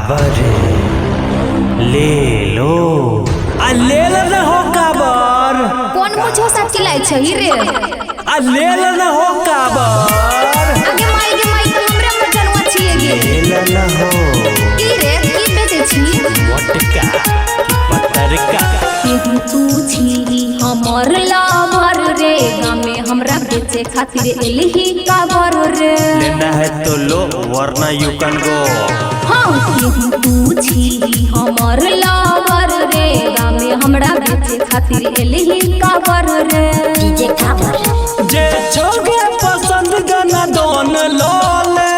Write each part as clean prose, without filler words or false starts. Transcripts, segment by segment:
काबर ले लो ले न हो काबर कौन मुझे साथ चिल्लाई छही रे ले न हो काबर आगे माई तो हमरे में जनवा छिए गे ले न हो की रे की बेचे छी मोटका पतरका केहू तू छी हमर लाभर रे गामे हमरा बेचे खातिर एलही काबर रे लेना है तो लो वरना यू कैन गो हां केहू तू छी हमर लाभर रे गामे हमरा बेचे खातिर एलही काबर रे डीजे काबर जे छोगे पसंद गाना दोन लोले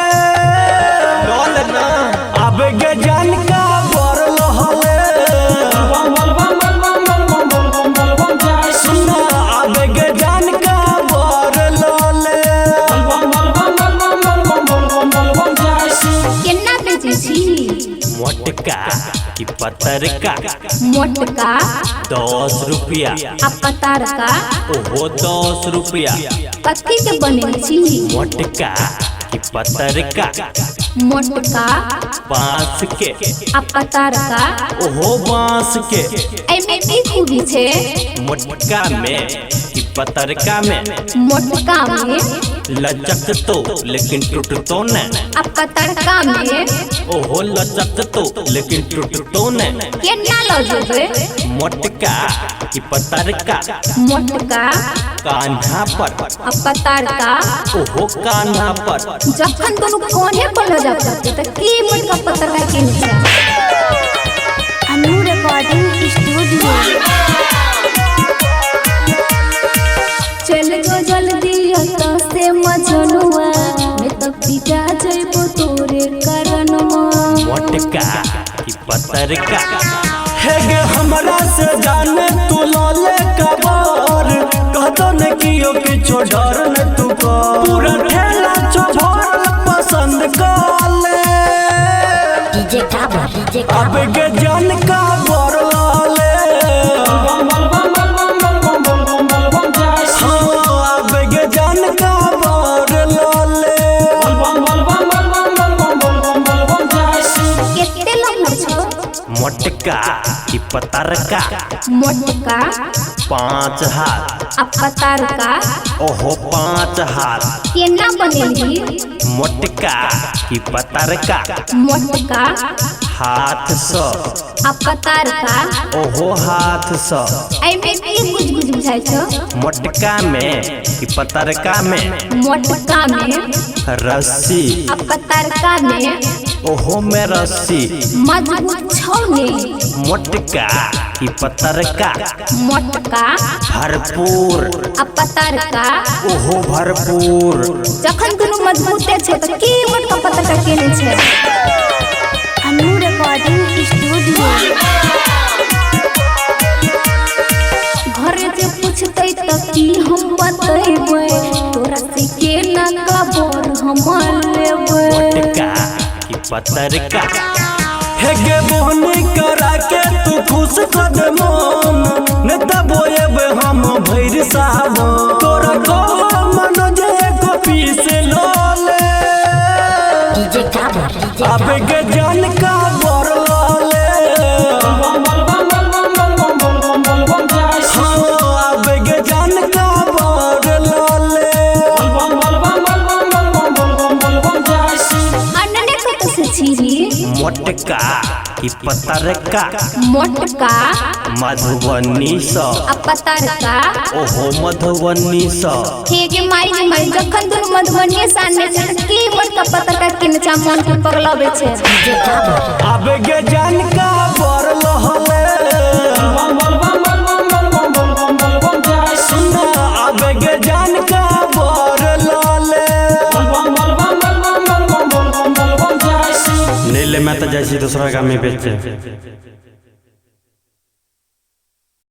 लोले ना अब गे जान का बर लोले सुना अब गे जान का बर लोले केना बेचे छी मोटका की पतरका मोटका 10 रुपया आ पतारका ओहो 10 रुपया कथी के बने छी मोटका की पतरका मोटका बांस के आ पतारका ओहो बांस के एमे की खूबी छे मोटका में की पतरका में मोटका में लचक तो लेकिन टूट तो न आ पतारका में ओहो लचक तो लेकिन टूट तो न केना लो जेबे मोटका की पतरका मोटका कान्हा पर आ पतारका ओहो कान्हा पर जखन दोनों कोने पर ल जा सकते त की मोटका पतारका के नीचे अनु रिकॉर्डिंग स्टूडियो चल गो जल्दी तो से मजनुआ मैं तो पिटा जइबो तोरे कारणवा मोटका की पतरका हे गे हमरा से जाने तू लोले कबर कहतो न कियो किछो डर न तू को पूरा ठेला चोभर पसंद कर ले डीजे काबर अब गे जान का बर लाले अब गे जान का बर लाले केते लम्बा छो मोटका की पतरका मोटका 5 हाथ आ पतारका ओहो 5 हाथ केना बनेली मोटका की पतरका मोटका हाथ स आ पतारका ओहो हाथ स एमे की गुज बुझाइ छो मोटका में की पतरका में मोटका में रस्सी आ पतारका में ओहो में रस्सी मजबूत छौ ने मोटका की पतरका मोटका भरपूर आ पतारका ओहो भरपूर जखन दुनु मजबूते छै त की मोटका पतारका केने छै अनु रिकॉर्डिंग स्टूडियो घरे जे पूछतै त की हम बतैबै तोरा से केना कबर हम लेबै मोटका की पतरका हे गे मोहनी करा के तू खुश कर दे मन न तब बोएब हम भैर सावन तोरा को मन जे को पीस लोले डीजे काबर अब गे जान का बर लाले अब गे जान का बर लाले अन्ने कत से छी मोटका की पतरका मोटका मधुबनी स आ पतारका ओहो मधुबनी स हे गे माई जखन दुनु मधुबनी सामने छै की मोटका पतारका केने छै मन के पगलावे छै डीजे काबर अब गे जान का बर लहले सुना अब गे जान का बर लाले नीले में तो जैसी दूसरा का में बेचे